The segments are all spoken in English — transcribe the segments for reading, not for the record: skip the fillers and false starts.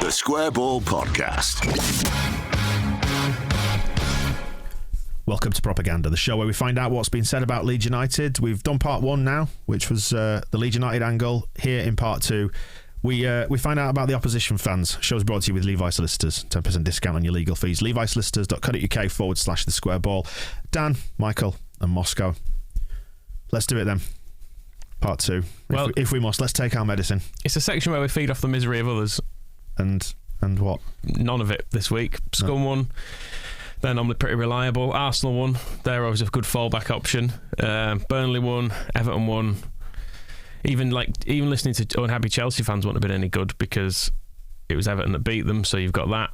The Square Ball Podcast. Welcome to Propaganda, the show where we find out what's been said about Leeds United. We've done part one now, which was the Leeds United angle. Here in part two, we find out about the opposition fans. Show's brought to you with Levi Solicitors. 10% discount on your legal fees. levisolicitors.co.uk/the square ball. Dan, Michael and Moscow. Let's do it then. Part two. Well, if we must, let's take our medicine. It's a section where we feed off the misery of others. And what? None of it this week. Scum won. They're normally pretty reliable. Arsenal won. They're always a good fallback option. Burnley won. Everton won. Even listening to unhappy Chelsea fans wouldn't have been any good because it was Everton that beat them. So you've got that.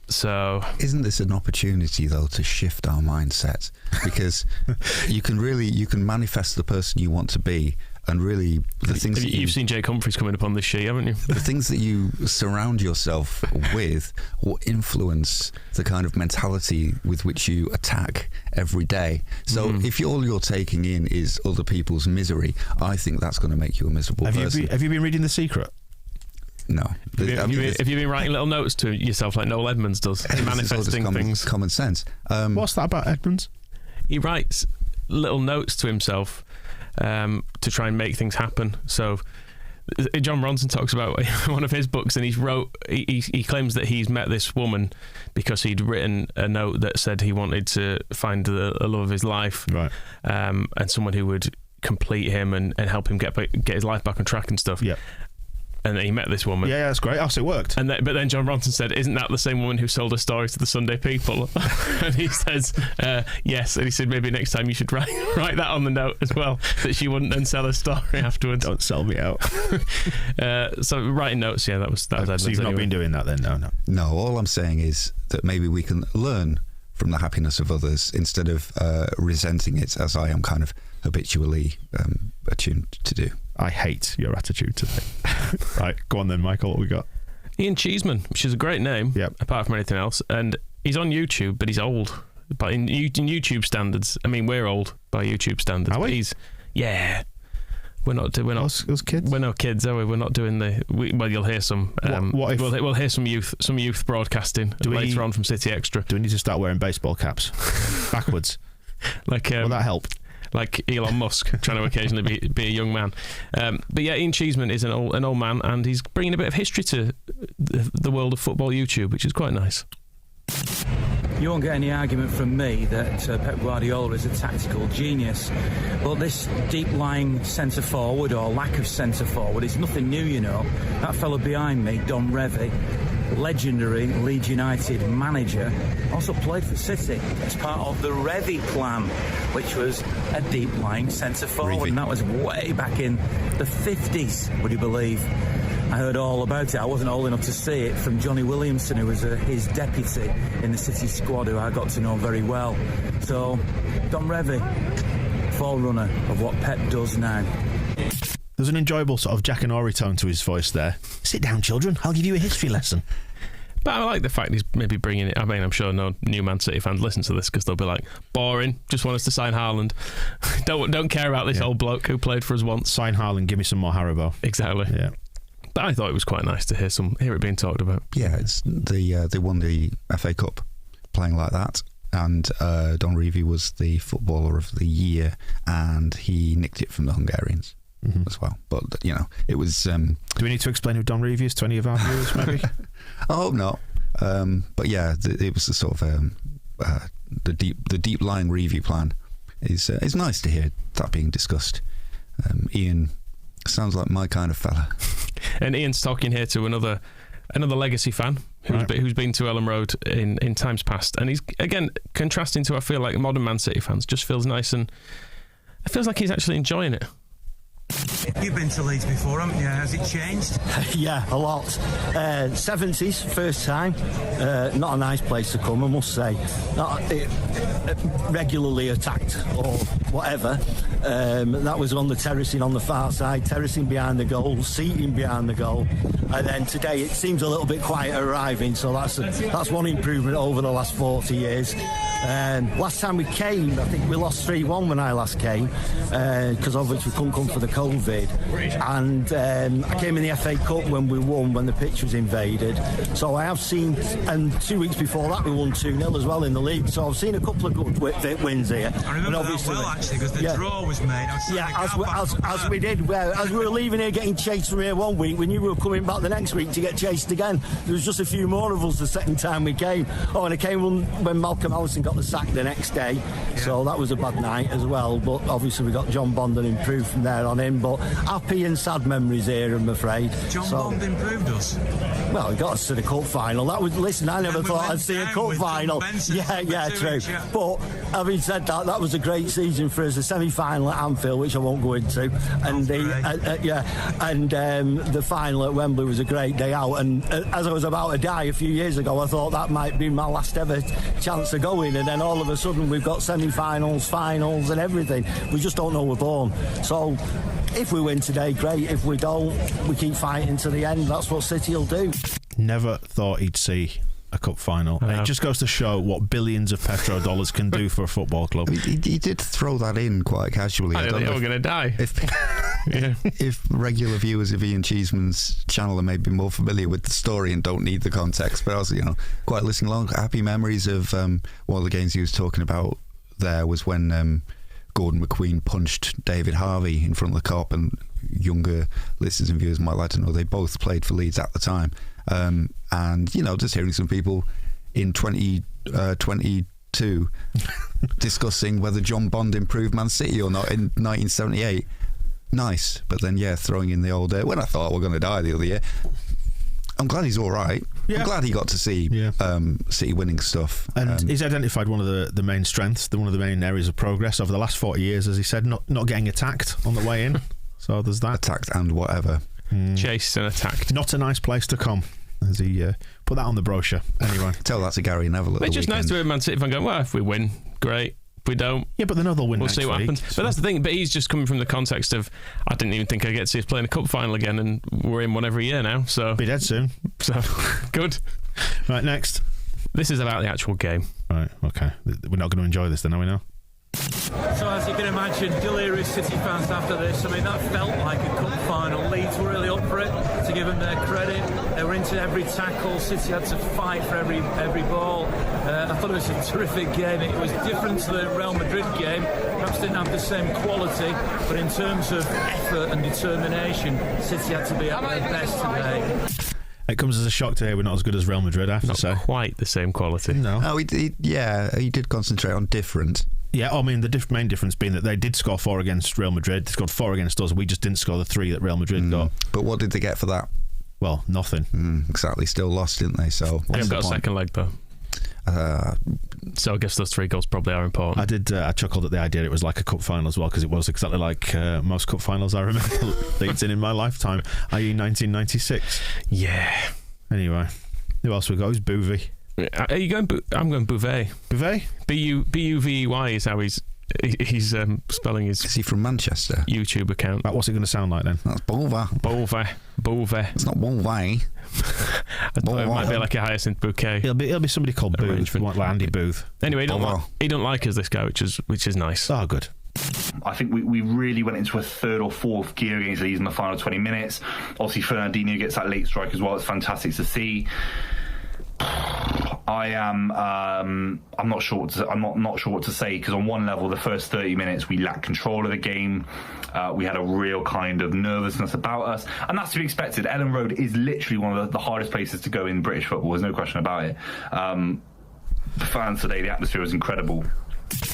So isn't this an opportunity though to shift our mindset? Because you can manifest the person you want to be, and really the things you've seen Jake Humphreys coming up on this sheet, haven't you? The things that you surround yourself with will influence the kind of mentality with which you attack every day. So if all you're taking in is other people's misery, I think that's going to make you a miserable person. Have you been reading The Secret? No. Have you been writing little notes to yourself like Noel Edmonds does, manifesting things? Common sense. What's that about Edmonds? He writes little notes to himself to try and make things happen. So John Ronson talks about one of his books, and he claims that he's met this woman because he'd written a note that said he wanted to find the love of his life, right? And someone who would complete him and help him get his life back on track and stuff. Yeah. And then he met this woman. Yeah, that's great. Oh, so it worked. But then John Ronson said, "Isn't that the same woman who sold her story to the Sunday People?" And he says, "Yes." And he said, "Maybe next time you should write that on the note as well, that she wouldn't then sell her story afterwards." Don't sell me out. So writing notes, yeah, that was so you've not been doing that then? No. All I'm saying is that maybe we can learn from the happiness of others instead of resenting it, as I am kind of habitually attuned to do. I hate your attitude today. Right, go on then, Michael. What we got? Ian Cheeseman, which is a great name, apart from anything else. And he's on YouTube, but he's old. But in YouTube standards, I mean, we're old by YouTube standards. Are we? We're not. Us kids. We're no kids, are we? We're not doing the. Well, you'll hear some. We'll hear some youth broadcasting later on from City Extra. Do we need to start wearing baseball caps backwards? Will that help? Like Elon Musk trying to occasionally be a young man. But yeah, Ian Cheeseman is an old man, and he's bringing a bit of history to the world of football YouTube, which is quite nice. You won't get any argument from me that Pep Guardiola is a tactical genius, but this deep-lying centre-forward or lack of centre-forward is nothing new, you know. That fellow behind me, Don Revie, legendary Leeds United manager, also played for City as part of the Revie plan, which was a deep-lying centre-forward, and that was way back in the 50s, would you believe? I heard all about it. I wasn't old enough to see it from Johnny Williamson, who was his deputy in the City squad, who I got to know very well. So, Don Revie, forerunner of what Pep does now. There's an enjoyable sort of Jack and Ori tone to his voice there. Sit down, children. I'll give you a history lesson. But I like the fact he's maybe bringing it. I mean, I'm sure no new Man City fans listen to this because they'll be like, boring, just want us to sign Haaland. don't care about this old bloke who played for us once. Sign Haaland, give me some more Haribo. Exactly. Yeah. But I thought it was quite nice to hear it being talked about. Yeah, it's they won the FA Cup playing like that, and Don Revie was the footballer of the year, and he nicked it from the Hungarians as well. But you know, it was. Do we need to explain who Don Revie is to any of our viewers? Maybe. I hope not. But yeah, it was the sort of the deep lying Revie plan. Is nice to hear that being discussed. Ian sounds like my kind of fella. And Ian's talking here to another legacy fan who's been to Elland Road in times past, and he's again contrasting to, I feel like, modern Man City fans. Just feels nice, and it feels like he's actually enjoying it. You've been to Leeds before, haven't you? Has it changed? Yeah, a lot. 70s, first time. Not a nice place to come, I must say. Not regularly attacked or whatever. That was on the terracing on the far side, terracing behind the goal, seating behind the goal. And then today it seems a little bit quieter arriving, so that's one improvement over the last 40 years. Last time we came, I think we lost 3-1 when I last came, because obviously we couldn't come for the COVID. And I came in the FA Cup when we won, when the pitch was invaded. So I have seen, and 2 weeks before that we won 2-0 as well in the league. So I've seen a couple of good wins here. I remember that well, actually, because the draw was made. As we did. As we were leaving here getting chased from here one week, we knew we were coming back the next week to get chased again. There was just a few more of us the second time we came. Oh, and it came when Malcolm Allison got the sack the next day. Yeah. So that was a bad night as well. But obviously we got John Bond and improved from there on in. But happy and sad memories here, I'm afraid. John Bond improved us? Well, he got us to the cup final. Listen, I never thought I'd see a cup final. Yeah, true. But having said that, that was a great season for us. The semi-final at Anfield, which I won't go into, and the final at Wembley was a great day out. And as I was about to die a few years ago, I thought that might be my last ever chance of going. And then all of a sudden, we've got semi-finals, finals, and everything. We just don't know we're born. So if we win today, great. If we don't, we keep fighting to the end. That's what City will do. Never thought he'd see a cup final. It just goes to show what billions of petrodollars can do for a football club. He did throw that in quite casually. I don't think we're going to die. If regular viewers of Ian Cheeseman's channel are maybe more familiar with the story and don't need the context, but I was, quite listening along. Happy memories of one of the games he was talking about there was when Gordon McQueen punched David Harvey in front of the Kop, and younger listeners and viewers might like to know they both played for Leeds at the time. And just hearing some people in 2022 discussing whether John Bond improved Man City or not in 1978. Nice, but then throwing in the old when I thought we're going to die the other year. I'm glad he's all right. Yeah. I'm glad he got to see City winning stuff. And he's identified one of the main strengths, one of the main areas of progress over the last 40 years, as he said, not getting attacked on the way in. So there's that. Attacked and whatever. Chased and attacked. Not a nice place to come, as he put that on the brochure. Anyway. Tell that to Gary Neville at the It's just weekend. nice to hear Man City fan going, well, if we win, great. If we don't, but they know they'll win. We'll see what happens. But that's the thing. But he's just coming from the context of, I didn't even think I'd get to see us play in a cup final again, and we're in one every year now. So be dead soon. So good. Right, next. This is about the actual game. Right. Okay. We're not going to enjoy this, then, are we now? So as you can imagine, delirious City fans after this. I mean, that felt like a cup final. Leeds were really up for it, to give them their credit. They were into every tackle. City had to fight for every ball. I thought it was a terrific game. It was different to the Real Madrid game. Perhaps didn't have the same quality, but in terms of effort and determination, City had to be at their best today. It comes as a shock to hear we're not as good as Real Madrid, I have to say. Not quite the same quality. No. Oh, he did concentrate on different. Yeah, I mean, the main difference being that they did score 4 against Real Madrid. They scored 4 against us. We just didn't score the 3 that Real Madrid got. But what did they get for that? Well, nothing. Exactly. Still lost, didn't they? So they've got a second leg, though. So I guess those 3 goals probably are important. I chuckled at the idea it was like a cup final as well, because it was exactly like most cup finals I remember Leeds in my lifetime, i.e. 1996. Yeah. Anyway, who else we got? Who's Bouvey? Are you going? I'm going Bouvet. Bouvet? Buvey is how he's spelling his. Is he from Manchester? YouTube account. What's it going to sound like then? That's Bouvet. It's not Bouvet. I thought it might be like a hyacinth bouquet. It'll be somebody called Booth, like Andy Booth. Anyway, he don't like us, this guy, which is nice. Oh, good. I think we really went into a third or fourth gear against Leeds in the final 20 minutes. Obviously, Fernandinho gets that late strike as well. It's fantastic to see. I'm not sure what to say, because on one level, the first 30 minutes we lacked control of the game. We had a real kind of nervousness about us, and that's to be expected. Elland Road is literally one of the hardest places to go in British football. There's no question about it. The fans today, the atmosphere was incredible.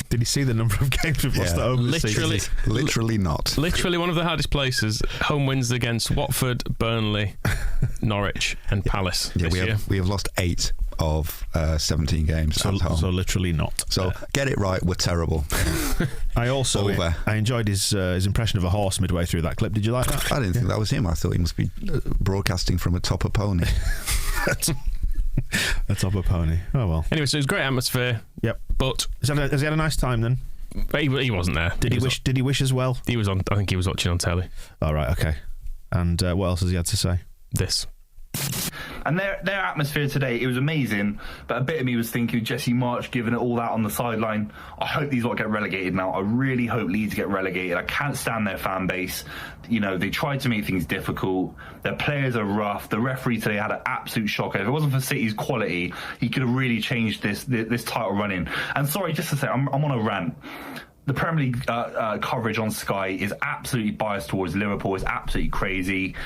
Did you see the number of games we've lost at home this season? Literally not. Literally one of the hardest places. Home wins against Watford, Burnley, Norwich and Palace this year. We have lost 8 of 17 games at home. So literally not. So get it right, we're terrible. I enjoyed his impression of a horse midway through that clip. Did you like that? I didn't think that was him. I thought he must be broadcasting from atop a pony. Atop a pony. Oh well. Anyway, so it was great atmosphere. Yep. But has he had a nice time then? He wasn't there. Did he wish as well? He was on. I think he was watching on telly. All right, okay. And what else has he had to say? This. And their atmosphere today, it was amazing. But a bit of me was thinking, Jesse Marsch giving it all that on the sideline. I hope these lot get relegated now. I really hope Leeds get relegated. I can't stand their fan base. You know, they tried to make things difficult. Their players are rough. The referee today had an absolute shocker. If it wasn't for City's quality, he could have really changed this title running. And sorry, just to say, I'm on a rant. The Premier League coverage on Sky is absolutely biased towards Liverpool. It's absolutely crazy.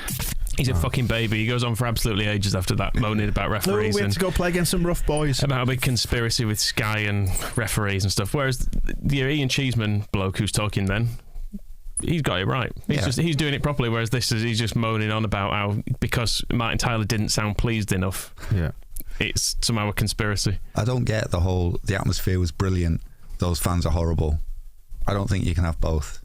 He's a fucking baby. He goes on for absolutely ages after that, moaning about referees. We had to go play against some rough boys. About a big conspiracy with Sky and referees and stuff. Whereas the Ian Cheeseman bloke who's talking then, he's got it right. He's doing it properly. Whereas he's just moaning on about how because Martin Tyler didn't sound pleased enough. Yeah, it's somehow a conspiracy. I don't get the atmosphere was brilliant. Those fans are horrible. I don't think you can have both.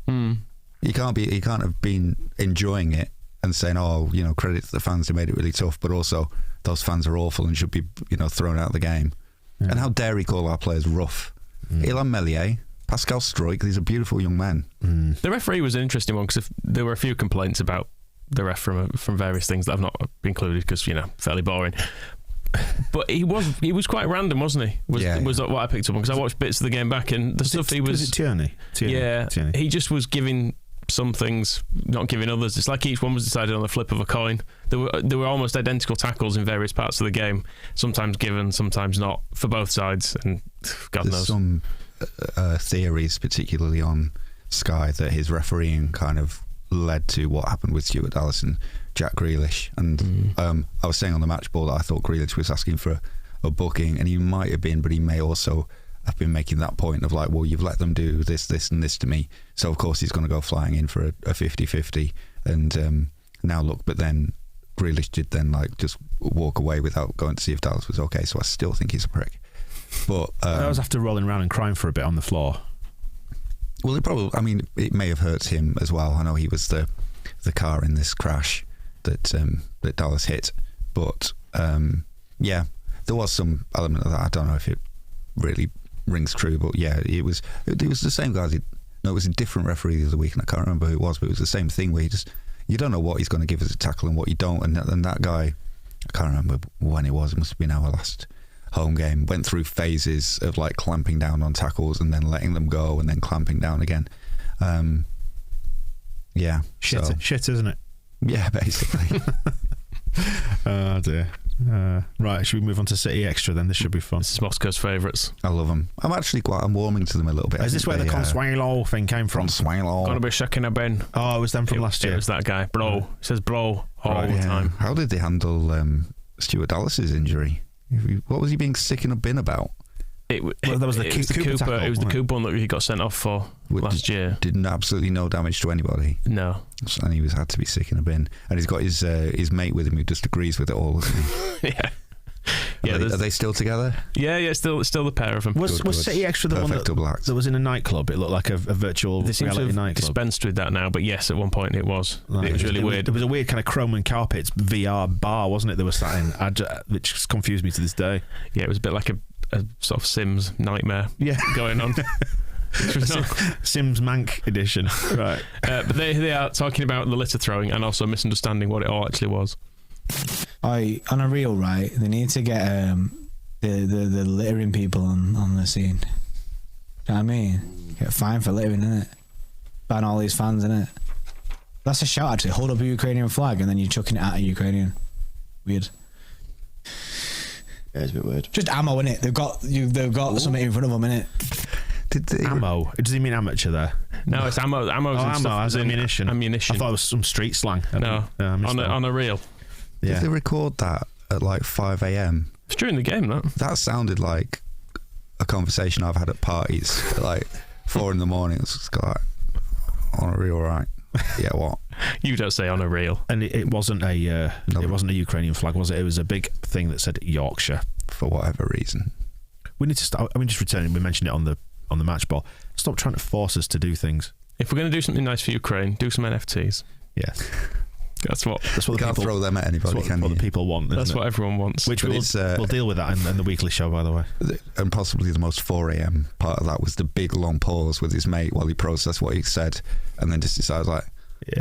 You can't have been enjoying it and saying, oh, you know, credit to the fans who made it really tough, but also those fans are awful and should be, you know, thrown out of the game. Yeah. And how dare he call our players rough? Ilan Meslier, Pascal Struijk, these are beautiful young men. The referee was an interesting one because there were a few complaints about the ref from various things that I've not included because, you know, fairly boring. But he was quite random, wasn't he? Was what I picked up on because I watched bits of the game back and the stuff he was. Was it Tierney? Tierney. He just was giving some things, not giving others. It's like each one was decided on the flip of a coin. There were almost identical tackles in various parts of the game. Sometimes given, sometimes not, for both sides. And God knows. There's some theories, particularly on Sky, that his refereeing kind of led to what happened with Stuart Dallas and Jack Grealish. And I was saying on the match ball that I thought Grealish was asking for a booking, and he might have been, but he may also have been making that point of like, well, you've let them do this and this to me, so of course he's going to go flying in for a 50-50. And now look, but then Grealish did then like just walk away without going to see if Dallas was okay, so I still think he's a prick. But that was after rolling around and crying for a bit on the floor. Well, it may have hurt him as well. I know he was the car in this crash that Dallas hit, but yeah, there was some element of that. I don't know if it really rings true, but yeah, it was the same guy. It was a different referee the other week, and I can't remember who it was, but it was the same thing where you don't know what he's going to give as a tackle and what you don't, and that guy, I can't remember when it was. It must have been our last home game. Went through phases of like clamping down on tackles and then letting them go and then clamping down again. Yeah, shit, isn't it? Yeah, basically. Oh dear. Right, should we move on to City Extra then? This should be fun. This is Moscow's favourites. I love them. I'm warming to them a little bit. Is this where the Consuelo thing came from? Consuelo. Gonna be shaking a bin. Oh, it was them from last year. It was that guy. Bro. It says bro all the time. How did they handle Stuart Dallas's injury? What was he being sick in a bin about? There was the Cooper tackle. It was the Cooper one that he got sent off for last year. Did absolutely no damage to anybody. No. And he had to be sick in a bin. And he's got his mate with him who just agrees with it all, doesn't he? Yeah. Are they still together? Yeah, still the pair of them. Was City Extra the one that was in a nightclub? It looked like a virtual reality nightclub. They seem to have dispensed with that now, but yes, at one point it was. It was really weird. There was a weird kind of chrome and carpets VR bar, wasn't it? There was something which confused me to this day. Yeah, it was a bit like a sort of Sims nightmare going on. Sims Mank edition. Right. But they are talking about the litter throwing and also misunderstanding what it all actually was. On a reel, right, they need to get the littering people on the scene. Do you know what I mean? Get fined for littering, innit? Ban all these fans, innit? That's a shout, actually. Hold up a Ukrainian flag and then you're chucking it at a Ukrainian. Weird. Yeah, it's a bit weird. Just ammo, innit? They've got something in front of them, innit? Ammo? Does he mean amateur there? No, it's ammo. Ammo as ammunition. Ammunition. I thought it was some street slang. No, on a reel. Yeah. Did they record that at like 5 a.m? It's during the game, That sounded like a conversation I've had at parties at like 4 in the morning. It's just like, on a reel, right? Yeah, what? You don't say on a reel. And it wasn't a Ukrainian flag, was it? It was a big thing that said Yorkshire for whatever reason. We need to start. Just returning. We mentioned it on the match ball. Stop trying to force us to do things. If we're going to do something nice for Ukraine, do some NFTs. Yes. That's what the You can't people throw them at anybody, That's can what you? the people want. that's isn't what it? everyone wants. Which But we'll deal with that in the weekly show, by the way. And possibly the most 4 a.m. part of that was the big long pause with his mate while he processed what he said, and then just decided like,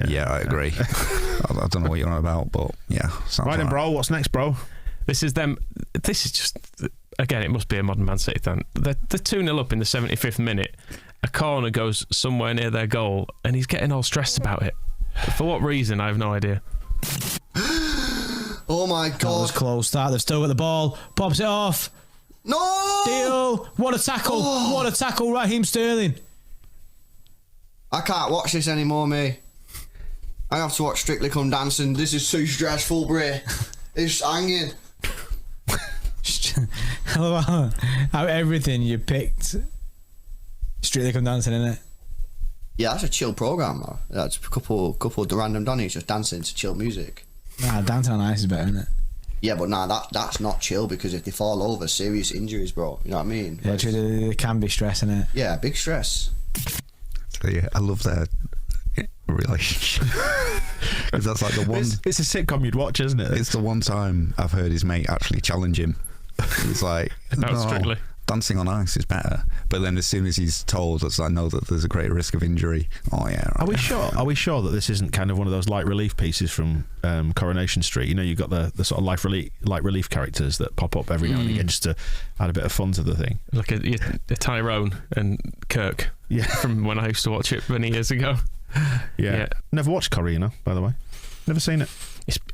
yeah, I agree. I don't know what you're on about, but yeah. Right then, bro. What's next, bro? This is them. This is just, again, it must be a modern Man City thing. They're 2-0 up in the 75th minute. A corner goes somewhere near their goal, and he's getting all stressed about it. For what reason, I have no idea. Oh my That God. was close. That they've still got the ball. Pops it off. No! Deal. What a tackle. What a tackle, Raheem Sterling. I can't watch this anymore, mate. I have to watch Strictly Come Dancing. This is too stressful, bro. It's hanging. How everything you picked Strictly Come Dancing, innit? Yeah, that's a chill program, though. That's a couple of random Donnies just dancing to chill music. Nah, Dancing on Ice is better, isn't it? Yeah, but nah, that's not chill, because if they fall over, serious injuries, bro. You know what I mean? Yeah, true, they can be stressing it. Yeah, big stress. So, yeah, I love their relationship. 'Cause that's like the one. It's a sitcom you'd watch, isn't it? It's the one time I've heard his mate actually challenge him. He's like, About no, Strictly. dancing on ice is better. But then as soon as he's told, as I know that there's a great risk of injury. Oh yeah. Right. Are we sure? Are we sure that this isn't kind of one of those light relief pieces from Coronation Street? You know, you've got the sort of light relief characters that pop up every now and again just to add a bit of fun to the thing. Like a Tyrone and Kirk. Yeah. From when I used to watch it many years ago. Yeah. Never watched Corina, by the way. Never seen it.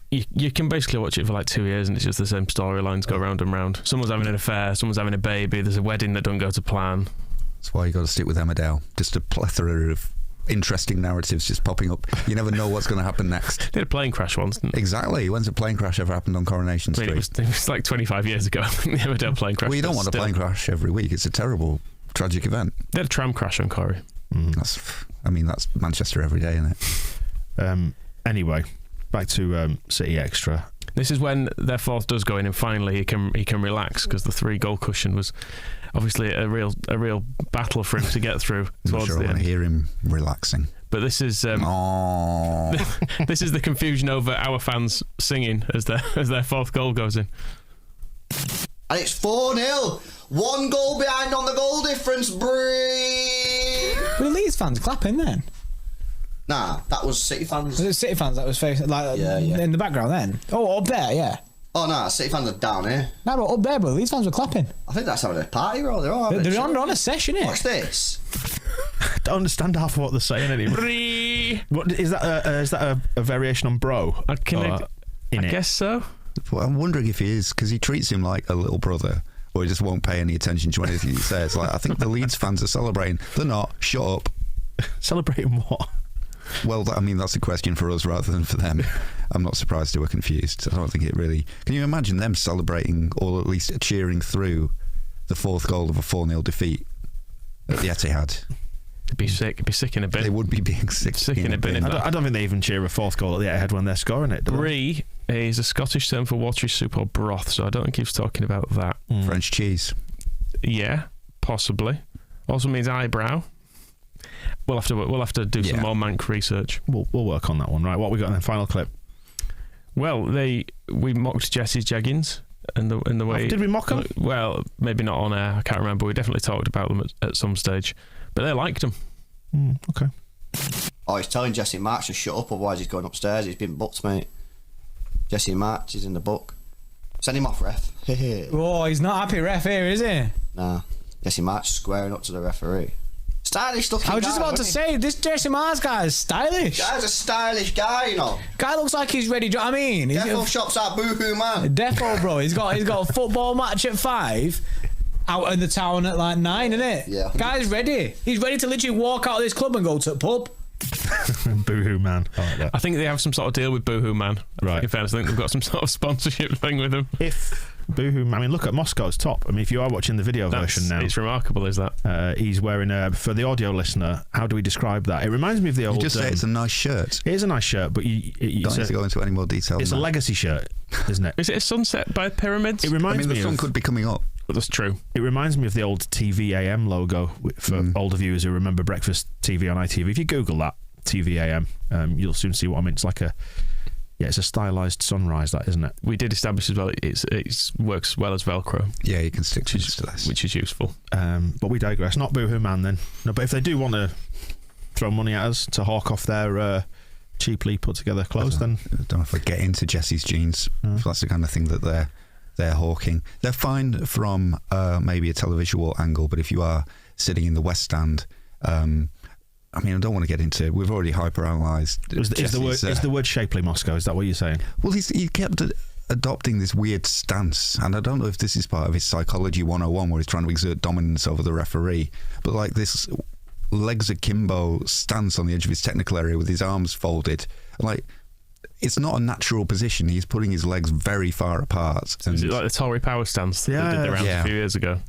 You can basically watch it for like 2 years and it's just the same storylines go round and round. Someone's having an affair, someone's having a baby, there's a wedding that doesn't go to plan. That's why you got to stick with Emmerdale. Just a plethora of interesting narratives just popping up. You never know what's going to happen next. They had a plane crash once, didn't they? Exactly. When's a plane crash ever happened on Coronation Street? It was like 25 years ago. The Emmerdale plane crash. Well, you don't want a plane crash every week. It's a terrible, tragic event. They had a tram crash on Corrie. That's Manchester every day, isn't it? Anyway, back to City Extra. This is when their fourth does go in, and finally he can relax, because the 3-goal cushion was obviously a real battle for him to get through I'm not towards sure the I want end. to hear him relaxing. But this is this is the confusion over our fans singing as their fourth goal goes in. And it's 4-0. 1 goal behind on the goal difference, Bree. Were the Leeds fans clapping then? Nah, that was City fans. Was it City fans that was facing like Yeah. in the background then? Oh, up there, yeah. Oh, nah, City fans are down here. No, but up there, bro. Leeds fans were clapping. I think that's having a party, bro. They're all having They're a chill. on a session here. Watch this. I don't understand half of what they're saying anymore. What is that? A variation on bro? I guess so. Well, I'm wondering if he is, because he treats him like a little brother, or he just won't pay any attention to anything he says. Like, I think the Leeds fans are celebrating. They're not. Shut up. Celebrating what? Well, that's a question for us rather than for them. I'm not surprised they were confused. I don't think it really... Can you imagine them celebrating, or at least cheering through, the 4th goal of a 4-0 defeat at the Etihad? It'd be sick. It'd be sick in a bin. They would be being sick in a bin. I don't think they even cheer a 4th goal at the Etihad when they're scoring it. Brie is a Scottish term for watery soup or broth, so I don't think he was talking about that. French cheese. Yeah, possibly. Also means eyebrow. We'll have to do some more Manc research. We'll work on that one. Right, what we got in the final clip? Well, we mocked Jesse's jeggings and the way. Did we mock them? Well, maybe not on air. I can't remember. We definitely talked about them at some stage, but they liked them. Okay. Oh, he's telling Jesse Marsch to shut up, otherwise he's going upstairs. He's been booked, mate. Jesse Marsch is in the book. Send him off, ref. Oh, he's not happy ref here, is he? Nah. Jesse Marsch squaring up to the referee. Stylish looking guy. I was just about to say, this Jesse Mars guy is stylish. Guy's a stylish guy, you know. Guy looks like he's ready. Do you know what I mean? Defo shops at Boohoo, man. Defo, bro. He's got a football match at 5. Out in the town at like 9, innit? Yeah. Guy's ready. He's ready to literally walk out of this club and go to the pub. Boohoo Man. I like that. I think they have some sort of deal with Boohoo Man. Right. In fairness, I think they've got some sort of sponsorship thing with them. If Boohoo, I mean, look at Moscow's top. I mean, if you are watching the video version now, it's remarkable, is that? He's wearing for the audio listener. How do we describe that? It reminds me of the old. You just say it's a nice shirt. It is a nice shirt, but you don't need to go into any more detail. It's a legacy shirt, isn't it? Is it a sunset by pyramids? It reminds me. The sun could be coming up. That's true. It reminds me of the old TVAM logo for older viewers who remember breakfast TV on ITV. If you Google that TVAM, you'll soon see what I mean. It's like Yeah, it's a stylised sunrise, that, isn't it? We did establish as well it works well as Velcro. Yeah, you can stick to this. Which is useful. But we digress. Not Boohoo Man, then. No, but if they do want to throw money at us to hawk off their cheaply put together clothes, then I don't know if I get into Jesse's jeans. If that's the kind of thing that they're hawking. They're fine from maybe a televisual angle, but if you are sitting in the West Stand, I mean, I don't want to get into. We've already hyperanalyzed. Is the word shapely Moscow? Is that what you're saying? Well, he kept adopting this weird stance, and I don't know if this is part of his psychology 101, where he's trying to exert dominance over the referee. But like this legs akimbo stance on the edge of his technical area with his arms folded, like it's not a natural position. He's putting his legs very far apart. Is it like the Tory power stance that they did around a few years ago?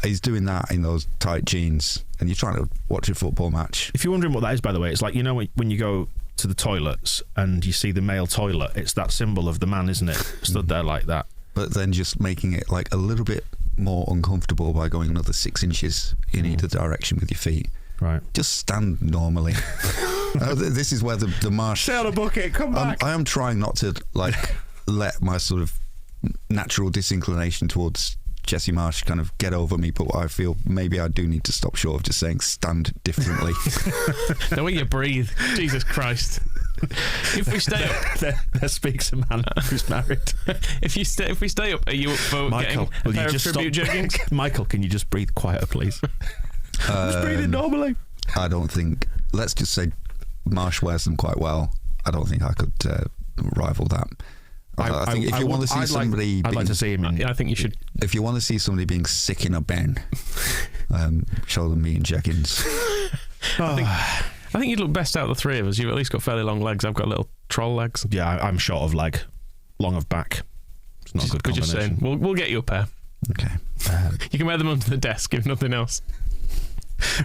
He's doing that in those tight jeans, and you're trying to watch a football match. If you're wondering what that is, by the way, it's like, you know, when you go to the toilets and you see the male toilet, it's that symbol of the man, isn't it? Stood there like that. But then just making it like a little bit more uncomfortable by going another 6 inches in either direction with your feet. Right. Just stand normally. This is where the Marsch... Stay on a bucket, come back. I am trying not to like let my sort of natural disinclination towards Jesse Marsch kind of get over me, but I feel maybe I do need to stop short of just saying stand differently. The way you breathe, Jesus Christ. If we stay up, there speaks a man who's married. If we stay up, are you up for Michael, getting a pair of tribute jeggings? Michael, can you just breathe quieter, please? Just breathe it normally. I don't think. Let's just say Marsch wears them quite well. I don't think I could rival that. I think if you want to see somebody, I'd like to see him. I think you should. If you want to see somebody being sick in a bin, show them me in jeggings. I think you'd look best out of the three of us. You've at least got fairly long legs. I've got little troll legs. Yeah, I'm short of leg, long of back. It's not a good combination. Just saying. We'll get you a pair. Okay. You can wear them under the desk if nothing else.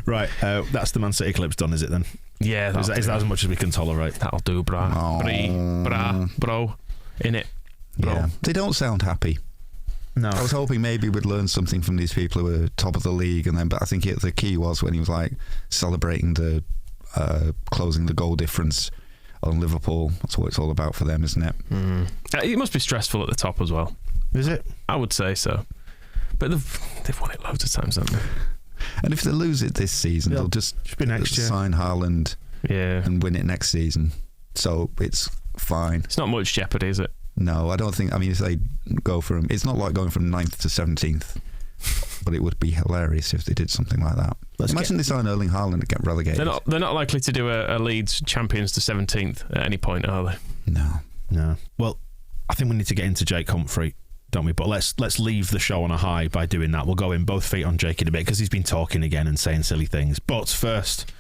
Right, that's the Man City clips done, is it then? Yeah. Is that as much as we can tolerate? That'll do, bro. Bro. In it. Bro. Yeah. They don't sound happy. No. I was hoping maybe we'd learn something from these people who were top of the league, but I think the key was when he was like celebrating the closing the goal difference on Liverpool. That's what it's all about for them, isn't it? It must be stressful at the top as well. Is it? I would say so. But they've won it loads of times, haven't they? And if they lose it this season, they'll just be next year. Sign Haaland and win it next season. So it's fine. It's not much jeopardy, is it? No, I don't think. I mean, if they go from, it's not like going from 9th to 17th, but it would be hilarious if they did something like that. Imagine they sign Erling Haaland and get relegated. They're not likely to do a Leeds champions to 17th at any point, are they? No. Well, I think we need to get into Jake Humphrey, don't we? But let's leave the show on a high by doing that. We'll go in both feet on Jake in a bit because he's been talking again and saying silly things. But first,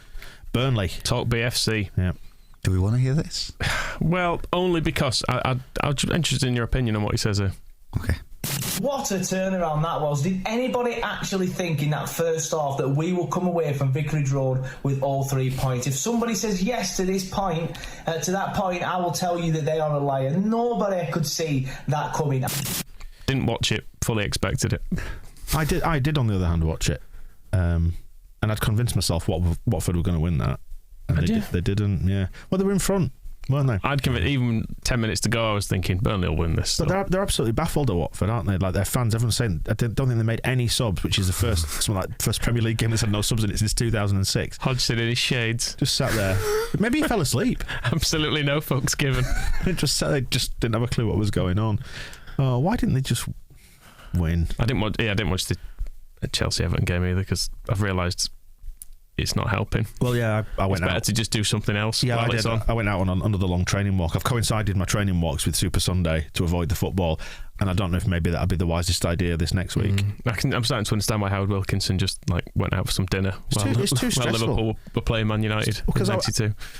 Burnley. Talk BFC. Yeah. Do we want to hear this? Well, only because I'm interested in your opinion on what he says here. Okay. What a turnaround that was. Did anybody actually think in that first half that we will come away from Vicarage Road with all 3 points? If somebody says yes to this point, to that point, I will tell you that they are a liar. Nobody could see that coming. Didn't watch it, fully expected it. I did on the other hand watch it, and I'd convinced myself Watford were going to win that. And they didn't, yeah. Well, they were in front, weren't they? I'd give it even 10 minutes to go. I was thinking Burnley will win this. But they're absolutely baffled at Watford, aren't they? Like their fans, everyone's saying, I don't think they made any subs, which is the first Premier League game that's had no subs in it since 2006. Hodgson in his shades. Just sat there. Maybe he fell asleep. Absolutely no fucks given. Just sat there, just didn't have a clue what was going on. Oh, why didn't they just win? I didn't watch the Chelsea Everton game either because I've realised it's not helping. Well, yeah, I went out. It's better to just do something else. Yeah, while I did. It's on. I went out on another long training walk. I've coincided my training walks with Super Sunday to avoid the football, and I don't know if maybe that'll be the wisest idea this next week. I'm starting to understand why Howard Wilkinson just went out for some dinner. It's too stressful. Liverpool were playing Man United. Because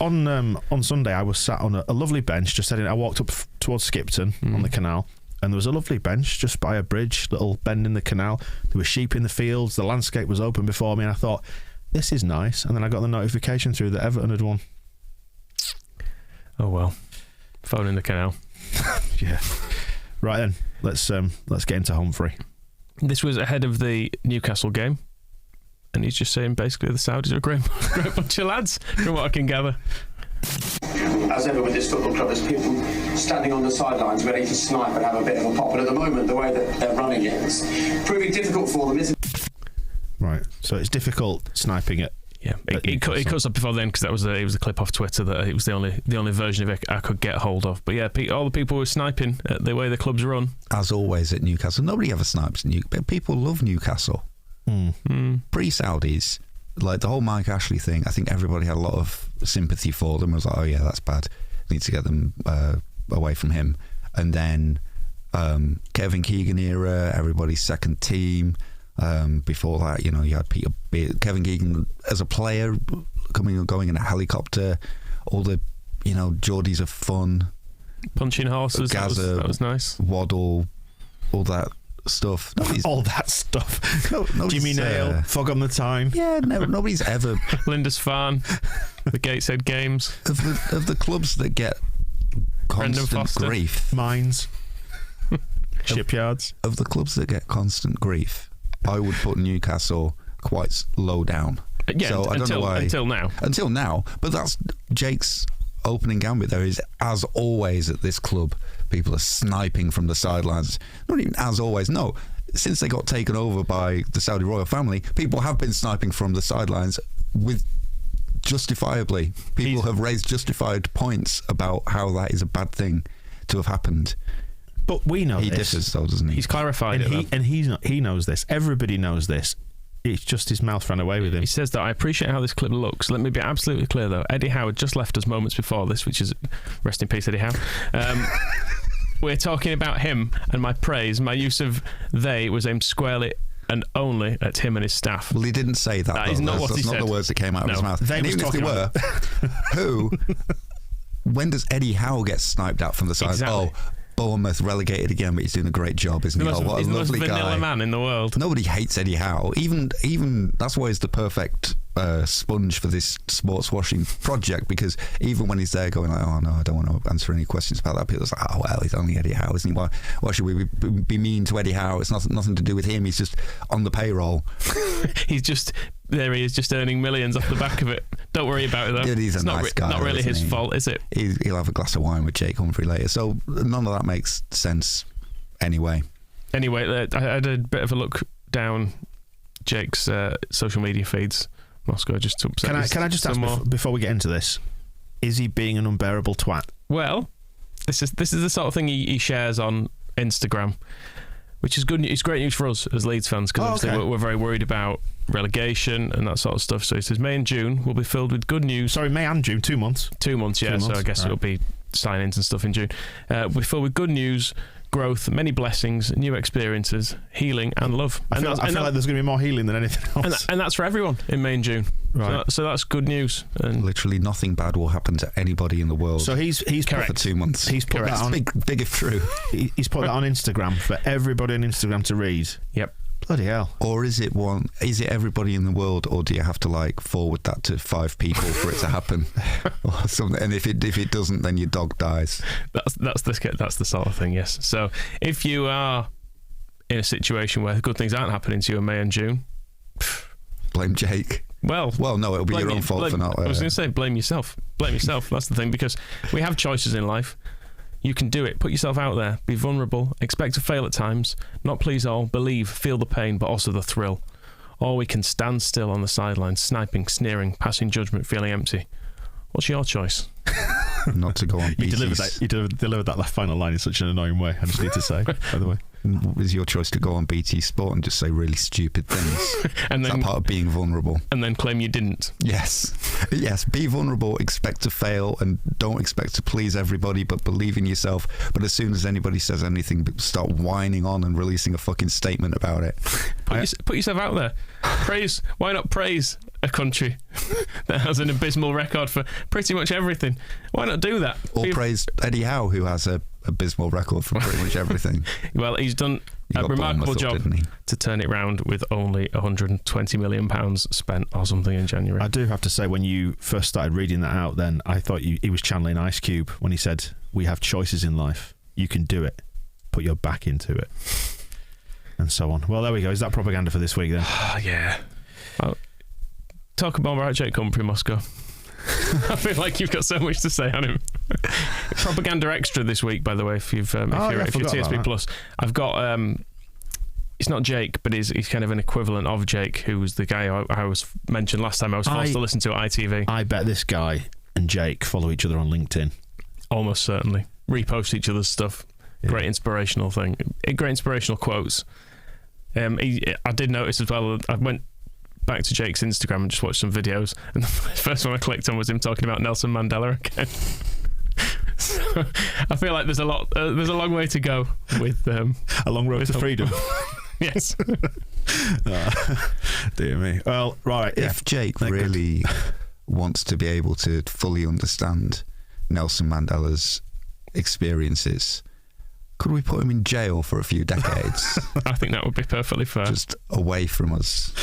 on Sunday I was sat on a lovely bench. Just I walked up towards Skipton on the canal. And there was a lovely bench just by a bridge, little bend in the canal. There were sheep in the fields. The landscape was open before me, and I thought, this is nice. And then I got the notification through that Everton had won. Oh well, phone in the canal. Yeah. Right then, let's get into Humphrey. This was ahead of the Newcastle game, and he's just saying basically the Saudis are a great bunch of lads, from what I can gather. As ever with this football club, there's people standing on the sidelines ready to snipe and have a bit of a pop. But at the moment, the way that they're running it is proving difficult for them, isn't it? Right. So it's difficult sniping it. Yeah, it cuts up before then because it was a clip off Twitter that it was the only version of it I could get hold of. But yeah, all the people were sniping at the way the club's run. As always at Newcastle, nobody ever snipes at Newcastle. People love Newcastle. Pre-Saudis, like the whole Mike Ashley thing, I think everybody had a lot of sympathy for them. It was like, oh yeah, that's bad. Need to get them away from him. And then Kevin Keegan era, everybody's second team. Before that, you had Kevin Keegan as a player coming and going in a helicopter. All the, Geordies are fun. Punching horses, Gaza, that was nice. Waddle, all that stuff. All that stuff. Jimmy Nail, Fog on the Time. Yeah, nobody's ever. Lindisfarne, the Gateshead Games. Of the clubs that get constant grief. Mines. Shipyards. Of the clubs that get constant grief, I would put Newcastle quite low down. Yeah, so I don't know why. Until now. But that's Jake's opening gambit there is, as always at this club, people are sniping from the sidelines. Not even as always, no. Since they got taken over by the Saudi royal family, people have been sniping from the sidelines with justifiably. People have raised justified points about how that is a bad thing to have happened. But we know he differs, though, doesn't he? He's clarified he knows this. Everybody knows this. It's just his mouth ran away with him. He says that I appreciate how this clip looks. Let me be absolutely clear, though. Eddie Howe had just left us moments before this, which is rest in peace, Eddie Howe. We're talking about him and my praise. My use of they was aimed squarely and only at him and his staff. Well, he didn't say that. That is not what he said. That's not the words that came out of his mouth. And even if they were, when does Eddie Howe get sniped at from the side? Exactly. Oh, Bournemouth relegated again, but he's doing a great job, isn't he? What he's a the most lovely vanilla guy. man in the world. Nobody hates Eddie Howe. Even that's why he's the perfect sponge for this sports washing project, because even when he's there going like, oh no, I don't want to answer any questions about that, people are like, oh well, he's only Eddie Howe, isn't he? Why should we be mean to Eddie Howe? It's nothing to do with him. He's just on the payroll. He's just there. He is just earning millions off the back of it. Don't worry about it though. Dude, he's a nice guy. Not really his fault, is it? He'll have a glass of wine with Jake Humphrey later. So none of that makes sense anyway. Anyway, I had a bit of a look down Jake's social media feeds. Moscow just upset. Can I just ask before we get into this? Is he being an unbearable twat? Well, this is the sort of thing he shares on Instagram, which is good. It's great news for us as Leeds fans, because obviously we're very worried about relegation and that sort of stuff. So he says May and June will be filled with good news. Sorry, May and June, 2 months. 2 months, yeah. So I guess it'll be signings and stuff in June. We'll be filled with good news, growth, many blessings, new experiences, healing and love. I feel like there's going to be more healing than anything else. And that's for everyone in May and June. Right. So that's good news. And literally nothing bad will happen to anybody in the world. So he's correct. For 2 months. He's put that on. Big if true. He's put that on Instagram for everybody on Instagram to read. Yep. Bloody hell. Or is it everybody in the world, or do you have to forward that to 5 people for it to happen? Or something? And if it doesn't, then your dog dies. That's the sort of thing, yes. So if you are in a situation where good things aren't happening to you in May and June, blame Jake. Well, no, it'll be your own fault for not. I was going to say blame yourself. Blame yourself. That's the thing, because we have choices in life. You can do it. Put yourself out there. Be vulnerable. Expect to fail at times. Not please all. Believe. Feel the pain, but also the thrill. Or we can stand still on the sidelines, sniping, sneering, passing judgment, feeling empty. What's your choice? Not to go on BT's. You delivered that final line in such an annoying way, I just need to say, by the way. Is your choice to go on BT Sport and just say really stupid things? And is then, that part of being vulnerable? And then claim you didn't? Yes. Be vulnerable, expect to fail, and don't expect to please everybody, but believe in yourself. But as soon as anybody says anything, start whining on and releasing a fucking statement about it. Put yourself out there. Praise. Why not praise a country that has an abysmal record for pretty much everything? Why not do that? Or praise Eddie Howe, who has a abysmal record for pretty much everything. Well, he's done a remarkable job to turn it round with only £120 million spent or something in January. I do have to say, when you first started reading that out, then I thought he was channeling Ice Cube when he said, we have choices in life. You can do it. Put your back into it. And so on. Well, there we go. Is that propaganda for this week then? Yeah. Well, talk about Jake Humphrey, Moscow. I feel like you've got so much to say on him. Propaganda Extra this week, by the way, if you're TSB Plus. I've got it's not Jake, but he's kind of an equivalent of Jake, who was the guy I was mentioned last time I was forced to listen to at ITV. I bet this guy and Jake follow each other on LinkedIn. Almost certainly. Repost each other's stuff. Yeah. Great inspirational thing. Great inspirational quotes. I did notice as well, I went back to Jake's Instagram and just watched some videos, and the first one I clicked on was him talking about Nelson Mandela again. So I feel like there's a long way to go with a long road to freedom. Yes. Dear me. Well, right. If Jake really wants to be able to fully understand Nelson Mandela's experiences, could we put him in jail for a few decades? I think that would be perfectly fair. Just away from us.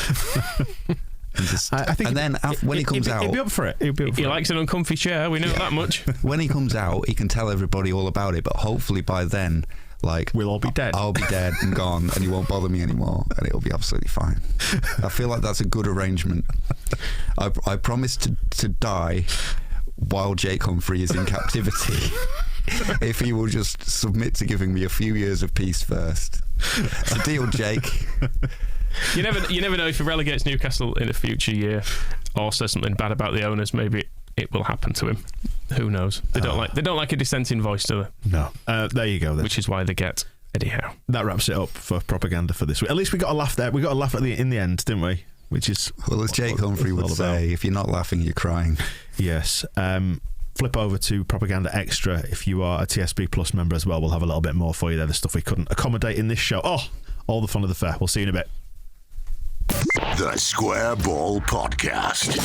When he comes out, he'll be up for it. He likes an uncomfy chair. We know that much. When he comes out, he can tell everybody all about it. But hopefully by then, we'll all be dead. I'll be dead and gone, and he won't bother me anymore, and it'll be absolutely fine. I feel like that's a good arrangement. I promise to die while Jake Humphrey is in captivity. If he will just submit to giving me a few years of peace first. It's a deal, Jake. You never know if he relegates Newcastle in a future year or says something bad about the owners. Maybe it will happen to him. Who knows? They don't like a dissenting voice, do they? No. There you go then. Which is why they get Eddie Howe. That wraps it up for propaganda for this week. At least we got a laugh there. We got a laugh in the end, didn't we? Which is as Jake Humphrey would say, if you're not laughing, you're crying. Yes. Flip over to Propaganda Extra if you are a TSB Plus member as well. We'll have a little bit more for you there. The stuff we couldn't accommodate in this show. All the fun of the fair. We'll see you in a bit. The Square Ball Podcast.